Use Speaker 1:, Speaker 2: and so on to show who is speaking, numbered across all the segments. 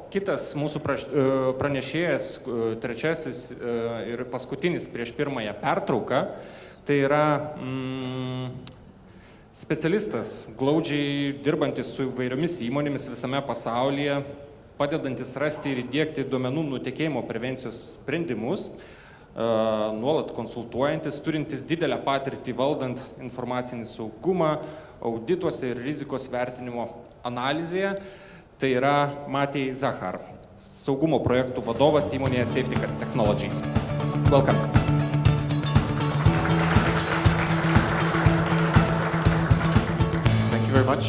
Speaker 1: kitas mūsų pranešėjas, trečiasis ir paskutinis prieš pirmąją pertrauką, tai yra specialistas, glaudžiai dirbantis su įvairiomis įmonėmis visame pasaulyje, padedantis rasti ir įdiegti duomenų nutekėjimo prevencijos sprendimus, nuolat konsultuojantis, turintis didelę patirtį valdant informacinį saugumą, audituose ir rizikos vertinimo analizėje. Tai yra Matej Zachar, saugumo projektų vadovas įmonėje Safetica Technologies. Welcome.
Speaker 2: Thank you very much.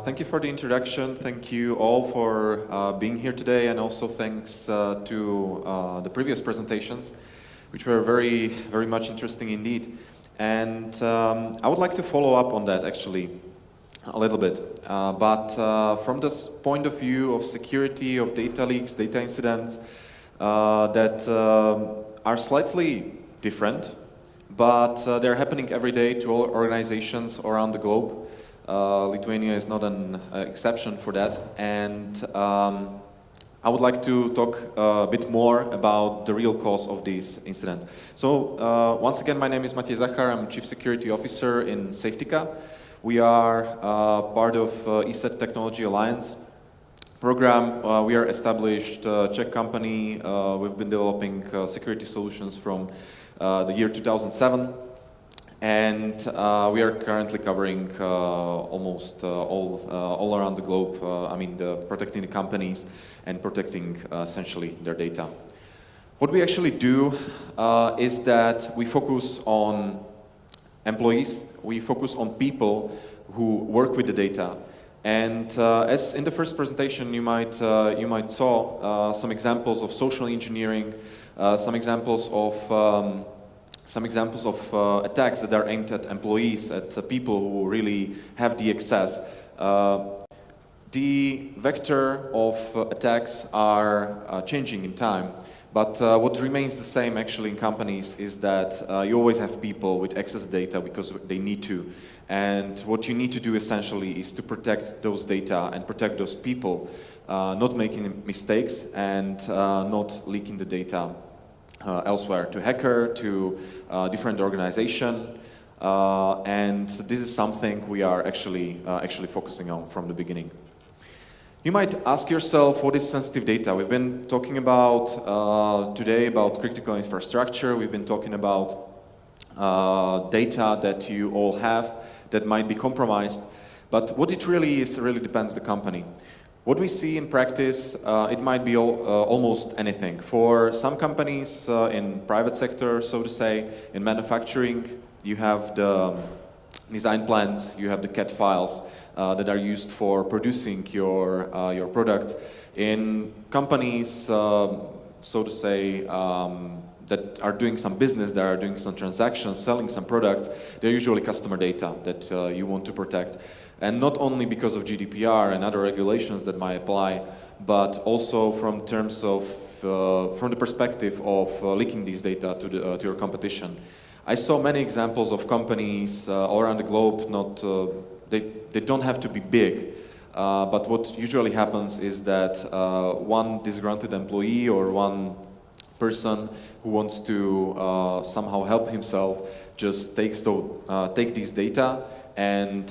Speaker 2: Thank you for the introduction. Thank you all for being here today, and also thanks to the previous presentations, which were very, very much interesting indeed. And I would like to follow up on that actually a little bit, but from this point of view of security, of data leaks, data incidents that are slightly different, but they're happening every day to all organizations around the globe. Lithuania is not an exception for that, and I would like to talk a bit more about the real cause of these incidents. So once again, my name is Matej Zachar. I'm Chief Security Officer in Safetica. We are part of ESET Technology Alliance program. We are established Czech company. We've been developing security solutions from the year 2007. And we are currently covering almost all around the globe, protecting the companies and protecting essentially their data. What we actually do is that we focus on employees, we focus on people who work with the data. And as in the first presentation you might saw some examples of social engineering, some examples of attacks that are aimed at employees, at people who really have the access. The vector of attacks are changing in time, but what remains the same actually in companies is that you always have people with access data because they need to. And what you need to do essentially is to protect those data and protect those people, not making mistakes and not leaking the data elsewhere to hacker, to different organization, and this is something we are actually focusing on from the beginning. You might ask yourself, what is sensitive data? We've been talking about today about critical infrastructure. We've been talking about data that you all have that might be compromised, but what it really is really depends on the company. What we see in practice, it might be almost anything. For some companies in private sector, so to say, in manufacturing, you have the design plans, you have the CAD files that are used for producing your product. In companies, so to say, that are doing some business, that are doing some transactions, selling some products, they're usually customer data that you want to protect. And not only because of GDPR and other regulations that might apply, but also from terms of, from the perspective of leaking these data to your competition. I saw many examples of companies all around the globe. They don't have to be big, but what usually happens is that one disgruntled employee or one person who wants to somehow help himself just take these data. And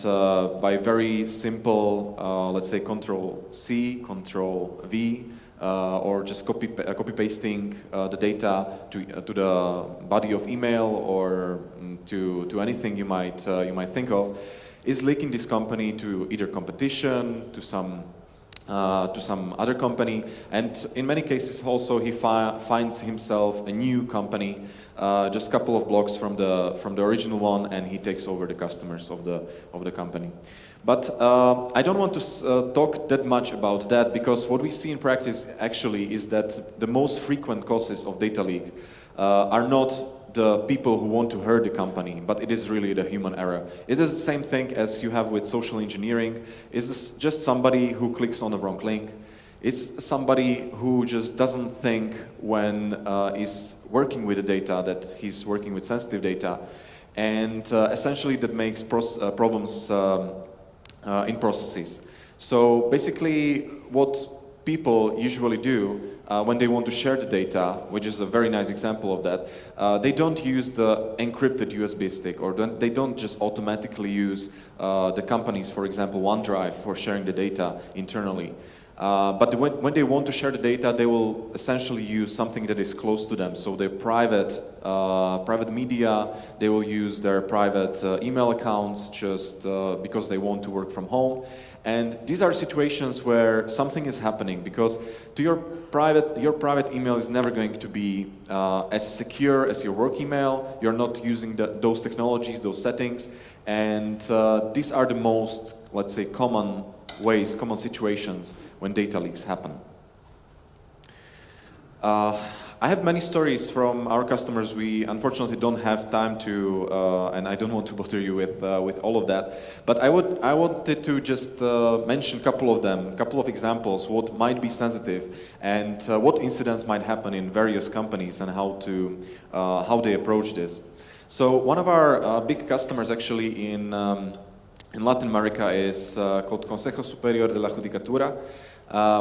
Speaker 2: by very simple, let's say Control-C, Control-V, or just copy-pasting the data to the body of email or to anything you might think of, is leaking this company to either competition, to some other company, and in many cases also he finds himself a new company just a couple of blocks from the original one, and he takes over the customers of the company. But I don't want to talk that much about that, because what we see in practice actually is that the most frequent causes of data leak are not the people who want to hurt the company, but it is really the human error. It is the same thing as you have with social engineering. It's just somebody who clicks on the wrong link. It's somebody who just doesn't think when is working with the data that he's working with sensitive data, and essentially that makes problems in processes. So basically what people usually do when they want to share the data, which is a very nice example of that, they don't use the encrypted USB stick, or they don't just automatically use the company's, for example, OneDrive for sharing the data internally. But when they want to share the data, they will essentially use something that is close to them. So their private media, they will use their private email accounts just because they want to work from home. And these are situations where something is happening, because to your private email is never going to be as secure as your work email. You're not using those technologies, those settings, and these are the most, let's say, common situations when data leaks happen. I have many stories from our customers. We unfortunately don't have time to, and I don't want to bother you with all of that. But I wanted to just mention a couple of them, a couple of examples, what might be sensitive, and what incidents might happen in various companies, and how they approach this. So one of our big customers actually in Latin America is called Consejo Superior de la Judicatura,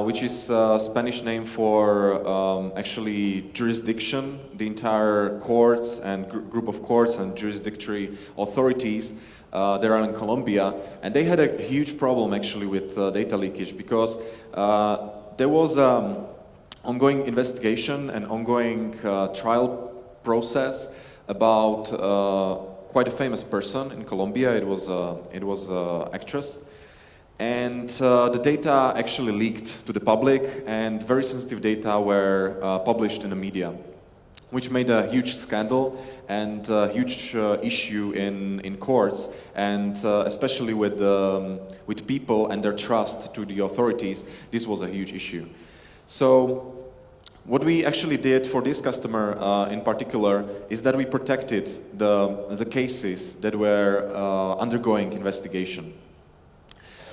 Speaker 2: which is a Spanish name for actually jurisdiction, the entire courts and group of courts and jurisdictory authorities that are in Colombia. And they had a huge problem actually with data leakage, because there was ongoing investigation and ongoing trial process about quite a famous person in Colombia. It was an actress. And the data actually leaked to the public, and very sensitive data were published in the media, which made a huge scandal and a huge issue in courts, and especially with people and their trust to the authorities. This was a huge issue. So what we actually did for this customer in particular is that we protected the cases that were undergoing investigation.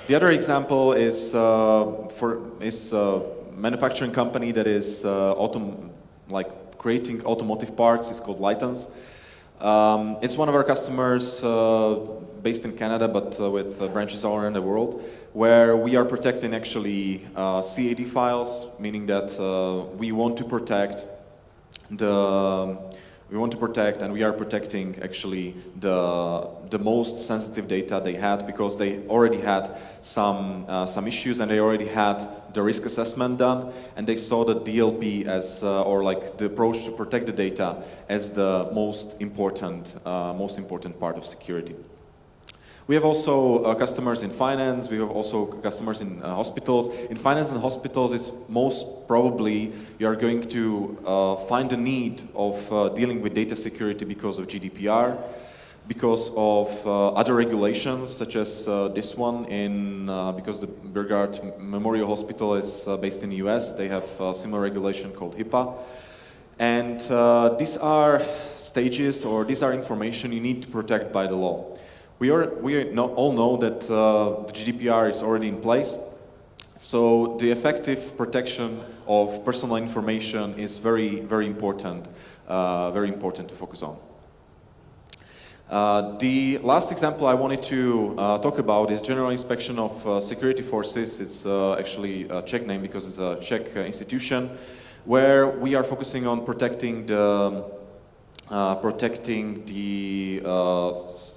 Speaker 2: The other example is a manufacturing company that is creating automotive parts. It's called Lightens. It's one of our customers based in Canada, but with branches all around the world, where we are protecting actually CAD files, meaning that we want to protect and we are protecting actually the most sensitive data they had, because they already had some issues, and they already had the risk assessment done, and they saw the DLP as the approach to protect the data as the most important part of security. We have also customers in finance. We have also customers in hospitals. In finance and hospitals, it's most probably you are going to find the need of dealing with data security because of GDPR, because of other regulations, such as this one, because the Burgard Memorial Hospital is based in the US. They have a similar regulation called HIPAA. And these are stages, or these are information you need to protect by the law. We all know that the GDPR is already in place, so the effective protection of personal information is very, very important to focus on. The last example I wanted to talk about is General Inspection of Security Forces. It's actually a Czech name because it's a Czech institution, where we are focusing on protecting the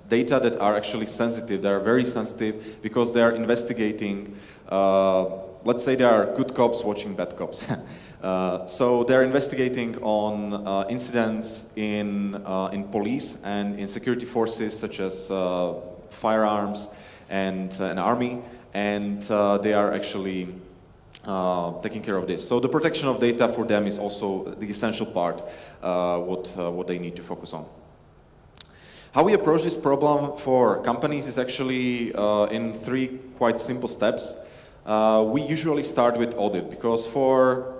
Speaker 2: data that are actually sensitive. They are very sensitive because they are investigating, let's say they are good cops watching bad cops. So they're investigating on incidents in police and in security forces, such as firearms and an army, and they are actually taking care of this. So the protection of data for them is also the essential part, what they need to focus on. How we approach this problem for companies is actually in 3 quite simple steps. We usually start with audit, because for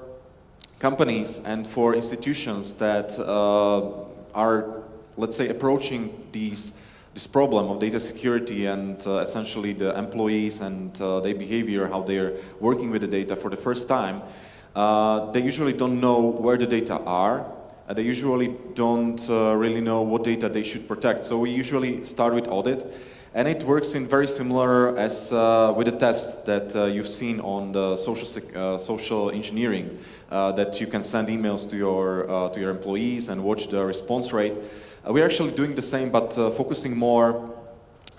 Speaker 2: companies and for institutions that are, let's say, approaching this problem of data security and essentially the employees and their behavior, how they're working with the data for the first time, they usually don't know where the data are. They usually don't really know what data they should protect. So we usually start with audit. And it works in very similar as with a test that you've seen on the social engineering, that you can send emails to your employees and watch the response rate. We're actually doing the same, but focusing more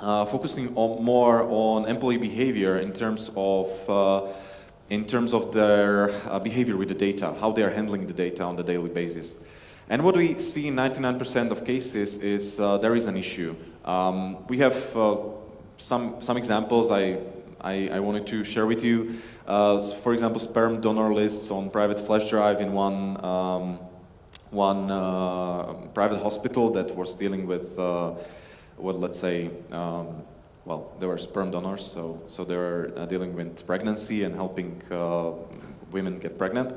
Speaker 2: on employee behavior in terms of their behavior with the data, how they are handling the data on the daily basis. And what we see in 99% of cases is there is an issue. We have some examples I wanted to share with you. For example, sperm donor lists on private flash drive in one private hospital that was dealing with, they were sperm donors, so they were dealing with pregnancy and helping women get pregnant.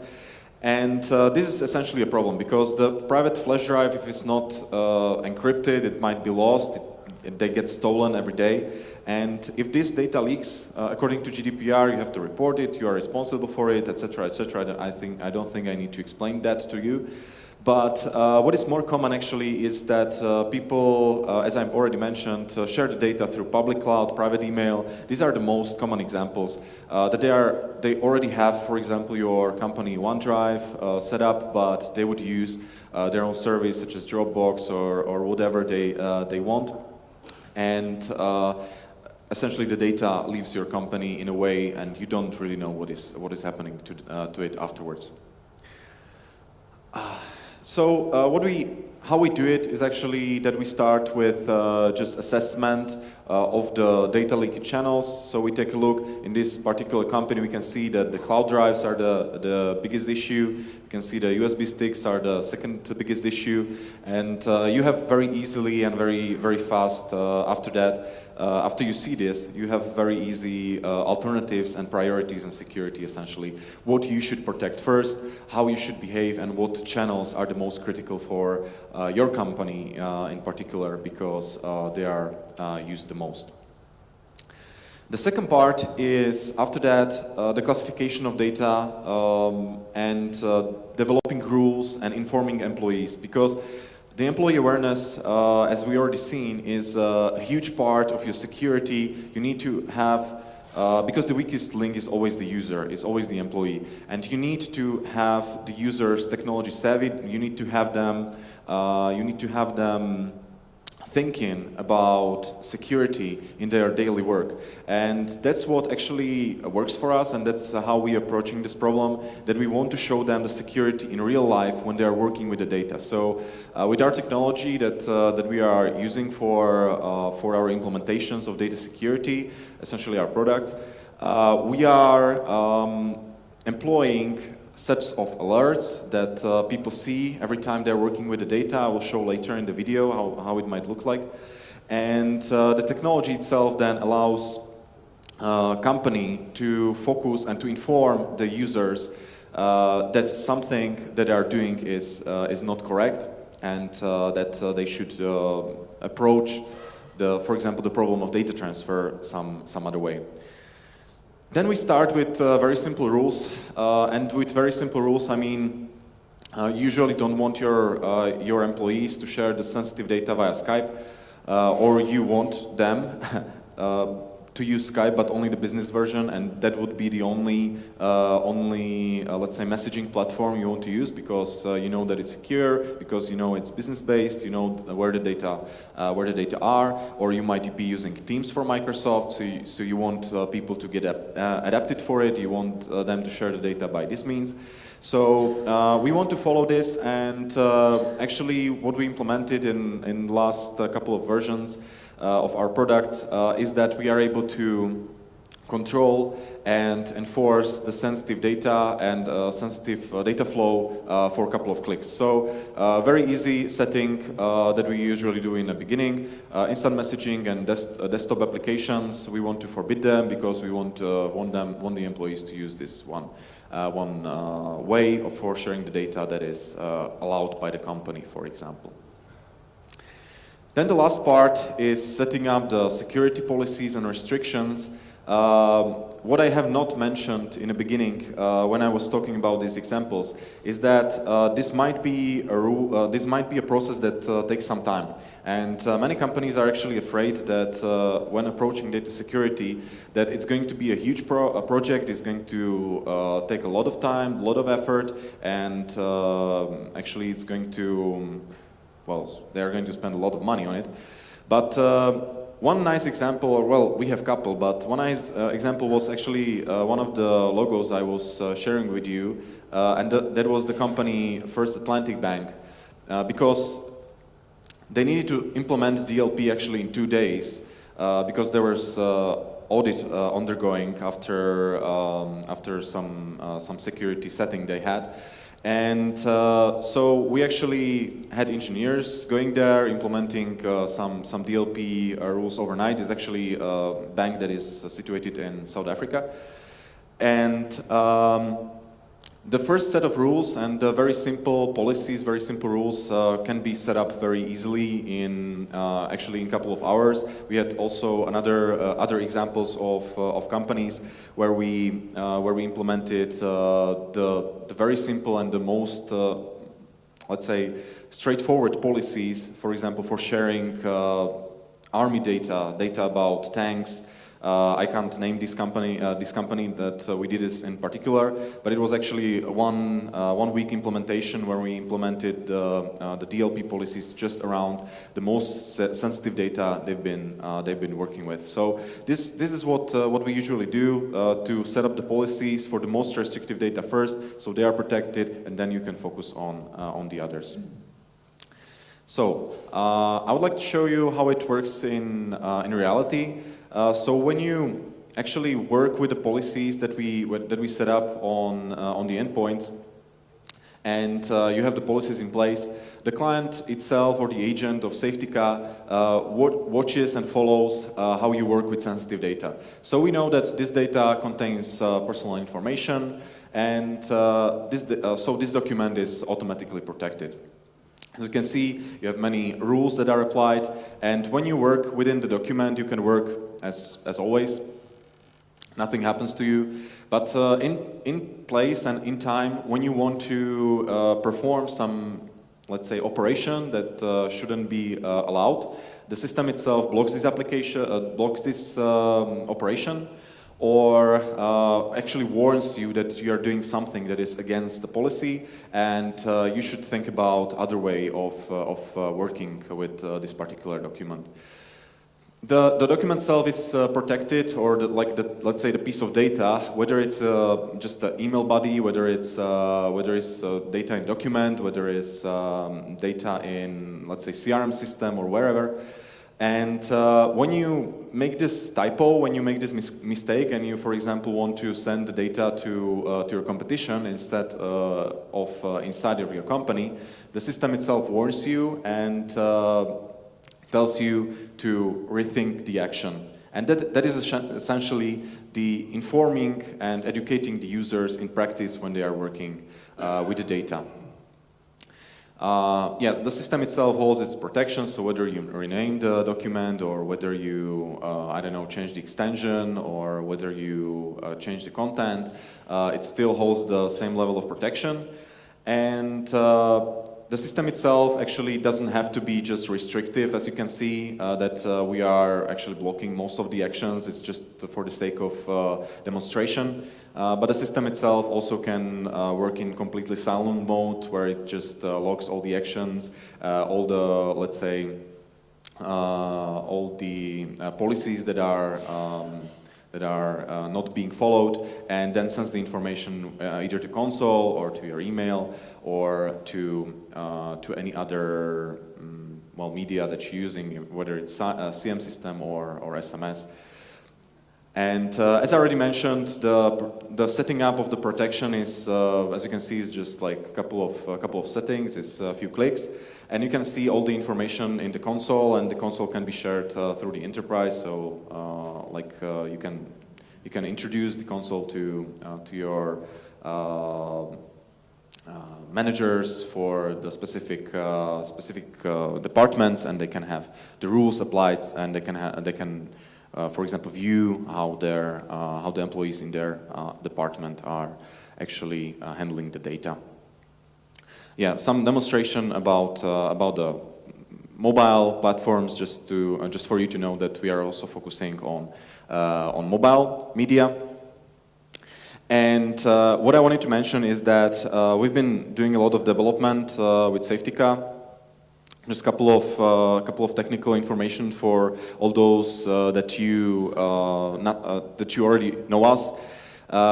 Speaker 2: And this is essentially a problem because the private flash drive, if it's not encrypted, it might be lost. They get stolen every day. And if this data leaks, according to GDPR, you have to report it. You are responsible for it, etc., etc. I don't think I need to explain that to you. But what is more common actually is that people, as I've already mentioned, share the data through public cloud, private email. These are the most common examples that they already have, for example, your company OneDrive set up, but they would use their own service such as Dropbox or whatever they want. And essentially the data leaves your company in a way and you don't really know what is happening to it afterwards. So how we do it is actually that we start with just assessment of the data leakage channels. So we take a look in this particular company. We can see that the cloud drives are the biggest issue. You can see the USB sticks are the second biggest issue, and you have very easily and very fast after that. After you see this, you have very easy alternatives and priorities in security, essentially. What you should protect first, how you should behave, and what channels are the most critical for your company in particular, because they are used the most. The second part is, after that, the classification of data and developing rules and informing employees, because the employee awareness, as we already seen, is a huge part of your security. You need to have, because the weakest link is always the user, is always the employee, and you need to have the users technology savvy. You need to have them. Thinking about security in their daily work, and that's what actually works for us, and that's how we are approaching this problem, that we want to show them the security in real life when they are working with the data. So with our technology that we are using for our implementations of data security, essentially our product, we are employing sets of alerts that people see every time they're working with the data. I will show later in the video how it might look like. And the technology itself then allows company to focus and to inform the users that something that they are doing is not correct, and that they should approach, for example, the problem of data transfer some other way. Then we start with very simple rules, and with very simple rules I mean you usually don't want your employees to share the sensitive data via Skype, or you want them to use Skype, but only the business version, and that would be the only let's say messaging platform you want to use, because you know that it's secure, because you know it's business based, you know where the data are, or you might be using Teams for Microsoft, so you want people to get adapted for it, you want them to share the data by this means. So we want to follow this, and actually what we implemented in the last couple of versions of our products is that we are able to control and enforce the sensitive data and sensitive data flow for a couple of clicks. So very easy setting that we usually do in the beginning. Instant messaging and desktop applications, we want to forbid them because we want the employees to use this one way for sharing the data that is allowed by the company, for example. Then the last part is setting up the security policies and restrictions What I have not mentioned in the beginning when I was talking about these examples is that this might be a process that takes some time. And many companies are actually afraid that when approaching data security, that it's going to be a huge project, it's going to take a lot of time, a lot of effort, and actually it's going to, well, they're going to spend a lot of money on it. But one nice example, or well, we have a couple, but one nice example was actually one of the logos I was sharing with you, and that was the company First Atlantic Bank, because they needed to implement DLP actually in 2 days, because there was audit undergoing after some security setting they had. And so we actually had engineers going there, implementing some DLP rules overnight. It's actually a bank that is situated in South Africa. And the first set of rules and very simple policies, very simple rules can be set up very easily in actually in a couple of hours. We had also other examples of companies where we implemented the very simple and the most let's say straightforward policies. For example, for sharing army data about tanks. I can't name this company that we did this in particular, but it was actually one week implementation where we implemented the DLP policies just around the most sensitive data they've been working with. So this is what we usually do to set up the policies for the most restrictive data first, so they are protected, and then you can focus on the others. So I would like to show you how it works in reality. So when you actually work with the policies that we set up on the endpoints, and you have the policies in place, the client itself or the agent of Safetica watches and follows how you work with sensitive data. So we know that this data contains personal information, and so this document is automatically protected. As you can see, you have many rules that are applied, and when you work within the document, you can work as always. Nothing happens to you. But in place and in time, when you want to perform some, let's say, operation that shouldn't be allowed, the system itself blocks this application, blocks this operation, or actually warns you that you are doing something that is against the policy, and you should think about other way of working with this particular document. The document itself is protected, or let's say the piece of data, whether it's just an email body, whether it's data in document, whether it's data in, let's say, CRM system or wherever. And when you make this typo, when you make this mistake, and you, for example, want to send the data to your competition instead of inside of your company, the system itself warns you and tells you to rethink the action. And that is essentially the informing and educating the users in practice when they are working with the data. The system itself holds its protection, so whether you rename the document or whether you, I don't know, change the extension or whether you change the content, it still holds the same level of protection. And the system itself actually doesn't have to be just restrictive. As you can see, that we are actually blocking most of the actions. It's just for the sake of demonstration. But the system itself also can work in completely silent mode, where it just logs all the actions, all the, let's say, all the policies that are not being followed, and then sends the information either to console or to your email or to any other media that you're using, whether it's a CM system or SMS. And as I already mentioned, the setting up of the protection is, as you can see, is just like a couple of settings. It's a few clicks, and you can see all the information in the console, and the console can be shared through the enterprise. So, you can introduce the console to your managers for the specific departments, and they can have the rules applied, and they can for example, view how the employees in their department are actually handling the data. Yeah, some demonstration about the mobile platforms, just for you to know that we are also focusing on mobile media. And what I wanted to mention is that we've been doing a lot of development with Safetica. Just a couple of technical information for all those that you already know us.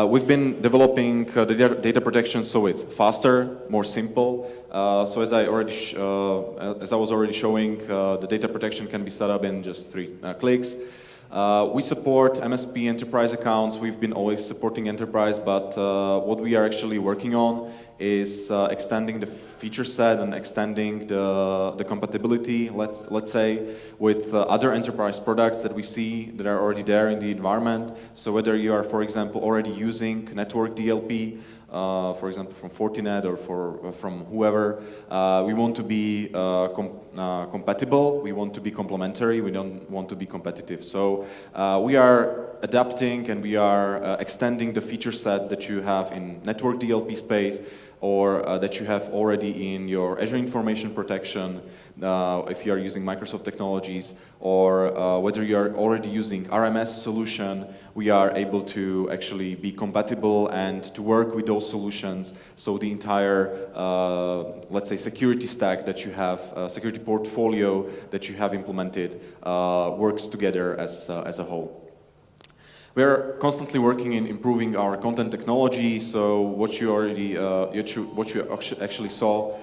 Speaker 2: We've been developing the data protection so it's faster, more simple. So as I was already showing, the data protection can be set up in just 3 clicks. We support MSP enterprise accounts. We've been always supporting enterprise, but what we are actually working on is extending the feature set and extending the compatibility, let's say, with other enterprise products that we see that are already there in the environment. So whether you are, for example, already using network DLP, for example, from Fortinet or from whoever, we want to be compatible, we want to be complementary, we don't want to be competitive. So we are adapting and we are extending the feature set that you have in network DLP space, or that you have already in your Azure Information Protection, if you are using Microsoft technologies, or whether you are already using RMS solution, we are able to actually be compatible and to work with those solutions. So the entire, let's say, security stack that you have, security portfolio that you have implemented, works together as a whole. We're constantly working in improving our content technology. So what you actually saw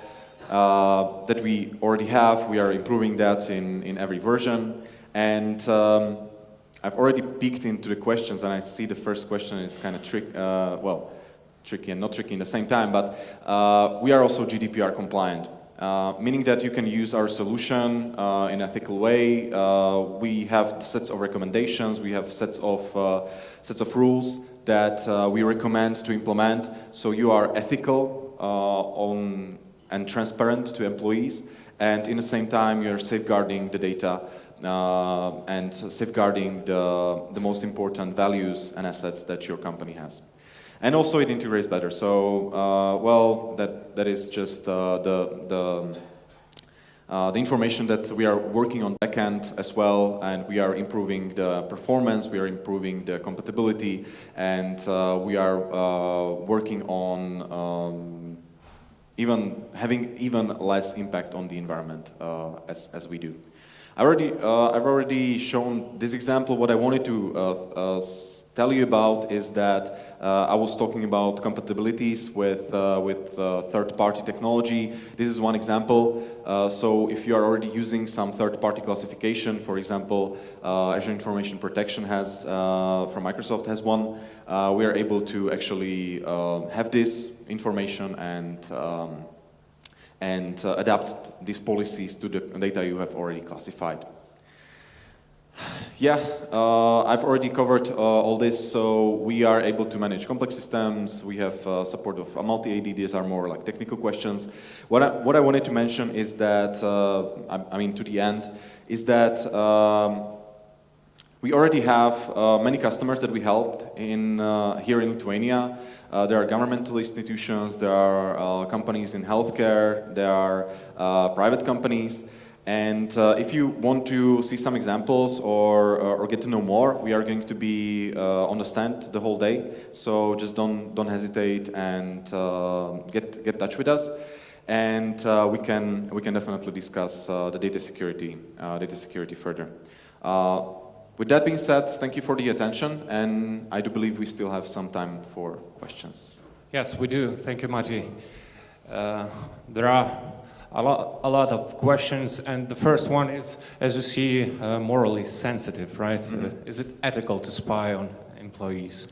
Speaker 2: that we already have, we are improving that in every version. And I've already peeked into the questions, and I see the first question is kind of tricky and not tricky in the same time. But we are also GDPR compliant. Meaning that you can use our solution in an ethical way. We have sets of recommendations, we have sets of rules that we recommend to implement, so you are ethical and transparent to employees, and in the same time you are safeguarding the data and safeguarding the most important values and assets that your company has. And also it integrates better. So, well, that is just the information that we are working on backend as well, and we are improving the performance, we are improving the compatibility, and we are working on even having even less impact on the environment as we do. I've already shown this example. What I wanted to tell you about is that I was talking about compatibilities with third-party technology. This is one example. So if you are already using some third-party classification, for example, Azure Information Protection has, from Microsoft has one, we are able to actually have this information and adapt these policies to the data you have already classified. Yeah, I've already covered all this, so we are able to manage complex systems, we have support of a multi-AD, these are more like technical questions. What I wanted to mention is that, I mean to the end, is that we already have many customers that we helped here in Lithuania. There are governmental institutions, there are companies in healthcare, there are private companies. And if you want to see some examples or get to know more, we are going to be on the stand the whole day. So just don't hesitate and get in touch with us, and we can definitely discuss the data security further. With that being said, thank you for the attention, and I do believe we still have some time for questions.
Speaker 1: Yes, we do. Thank you, Matej. There are a lot of questions, and the first one is, as you see, morally sensitive, right? Mm-hmm. Is it ethical to spy on employees?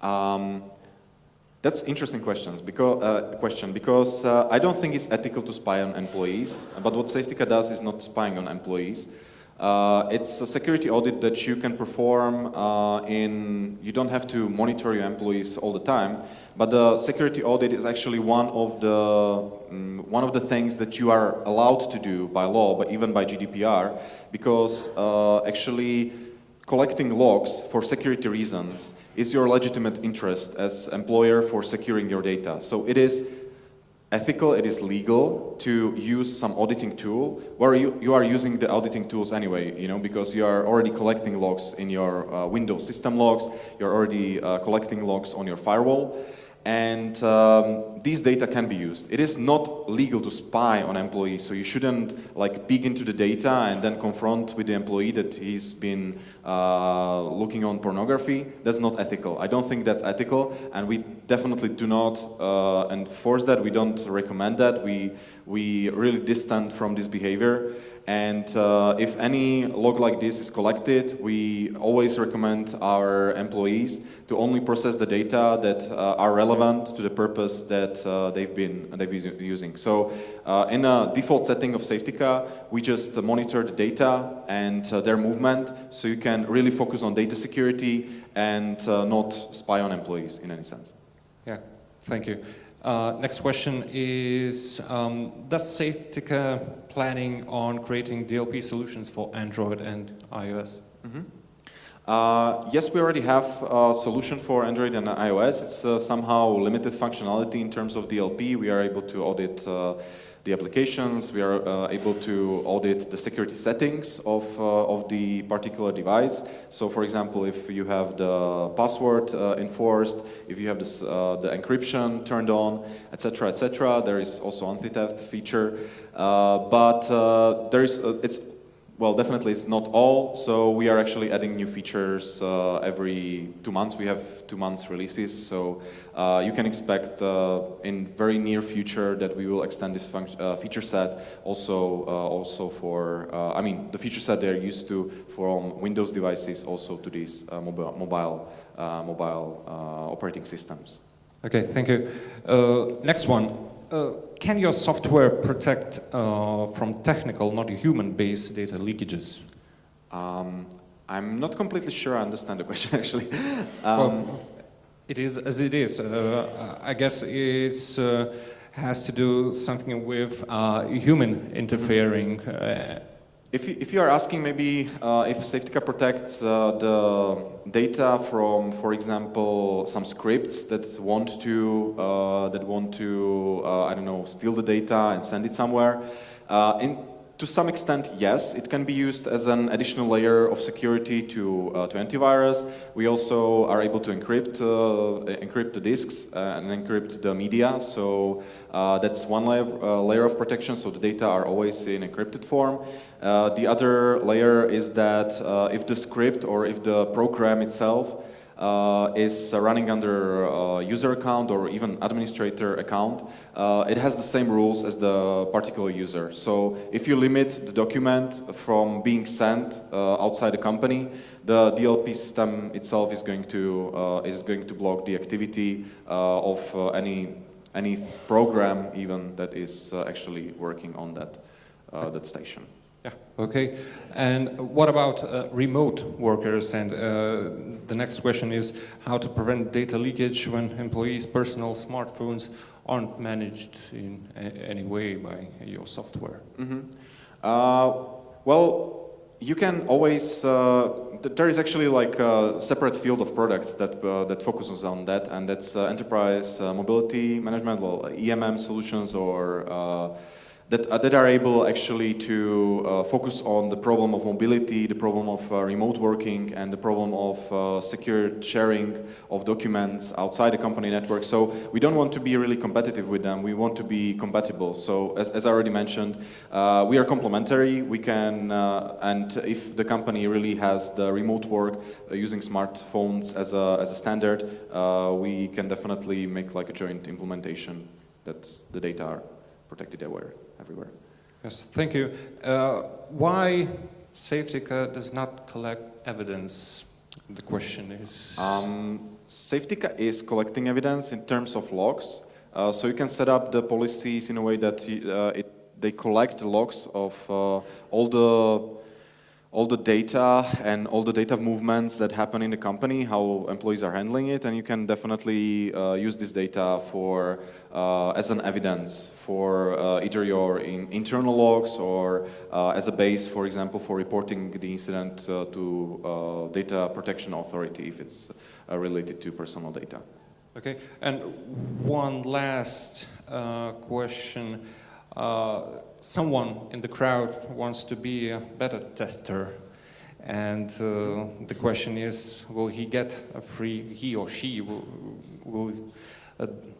Speaker 2: That's interesting question because I don't think it's ethical to spy on employees, but what Safetica does is not spying on employees. It's a security audit that you can perform you don't have to monitor your employees all the time, but the security audit is actually one of the things that you are allowed to do by law, but even by GDPR, because actually collecting logs for security reasons is your legitimate interest as employer for securing your data. So it is ethical, it is legal to use some auditing tool where you are using the auditing tools anyway, you know, because you are already collecting logs in your Windows system logs, you're already collecting logs on your firewall, and these data can be used. It is not legal to spy on employees, so you shouldn't like peek into the data and then confront with the employee that he's been looking on pornography. That's not ethical. I don't think that's ethical, and we definitely do not enforce that. We don't recommend that. We really distant from this behavior. And if any log like this is collected, we always recommend our employees to only process the data that are relevant to the purpose that they've been using. So in a default setting of Safetica, we just monitor the data and their movement, so you can really focus on data security and not spy on employees in any sense.
Speaker 1: Yeah, thank you. Next question is, does Safetica planning on creating DLP solutions for Android and iOS?
Speaker 2: Yes, we already have a solution for Android and iOS. It's somehow limited functionality in terms of DLP. We are able to audit the applications. We are able to audit the security settings of the particular device. So, for example, if you have the password enforced, if you have this, the encryption turned on, etc., etc., there is also anti-theft feature. But there is well, definitely it's not all, so we are actually adding new features every 2 months. We have 2 months releases, so you can expect in very near future that we will extend this feature set also for, I mean, the feature set they're used to from Windows devices also to these mobile operating systems.
Speaker 1: Okay, thank you. Next one. Can your software protect from technical, not human-based data leakages?
Speaker 2: I'm not completely sure I understand the question, actually.
Speaker 1: Well, it is as it is. I guess it's has to do something with human interfering.
Speaker 2: If you are asking maybe if Safetica protects the data from, for example, some scripts that want to I don't know, steal the data and send it somewhere, to some extent, yes, it can be used as an additional layer of security to antivirus. We also are able to encrypt the disks and encrypt the media. So that's one layer of protection. So the data are always in encrypted form. The other layer is that if the script or if the program itself is running under user account or even administrator account, it has the same rules as the particular user. So if you limit the document from being sent outside the company, the DLP system itself is going to block the activity of any program even that is actually working on that station.
Speaker 1: Yeah, okay. And what about remote workers? And the next question is how to prevent data leakage when employees' personal smartphones aren't managed in any way by your software?
Speaker 2: Well, you can always, there is actually like a separate field of products that focuses on that, and that's enterprise mobility management, well, EMM solutions, or that are able actually to focus on the problem of mobility, the problem of remote working, and the problem of secure sharing of documents outside the company network. So we don't want to be really competitive with them. We want to be compatible. So as I already mentioned, we are complementary. We can, and if the company really has the remote work using smartphones as a standard, we can definitely make like a joint implementation that the data are protected everywhere.
Speaker 1: Yes, thank you. Why Safetica does not collect evidence? The question is...
Speaker 2: Safetica is collecting evidence in terms of logs. So you can set up the policies in a way that they collect logs of all all the data and all the data movements that happen in the company, how employees are handling it, and you can definitely use this data for as an evidence for either your internal logs or as a base, for example, for reporting the incident to Data Protection Authority if it's related to personal data.
Speaker 1: Okay, and one last question. Someone in the crowd wants to be a better tester, and the question is, will he get a free, he or she, will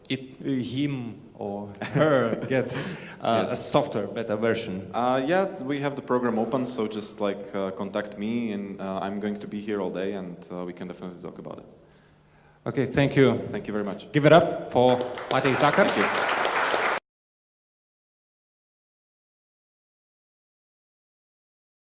Speaker 1: him or her get
Speaker 2: Yes.
Speaker 1: a softer, better version?
Speaker 2: Yeah, we have the program open, so just like contact me, and I'm going to be here all day, and we can definitely talk about it.
Speaker 1: Okay, thank you.
Speaker 2: Thank you very much.
Speaker 1: Give it up for Matej Zachar.
Speaker 2: Thank you.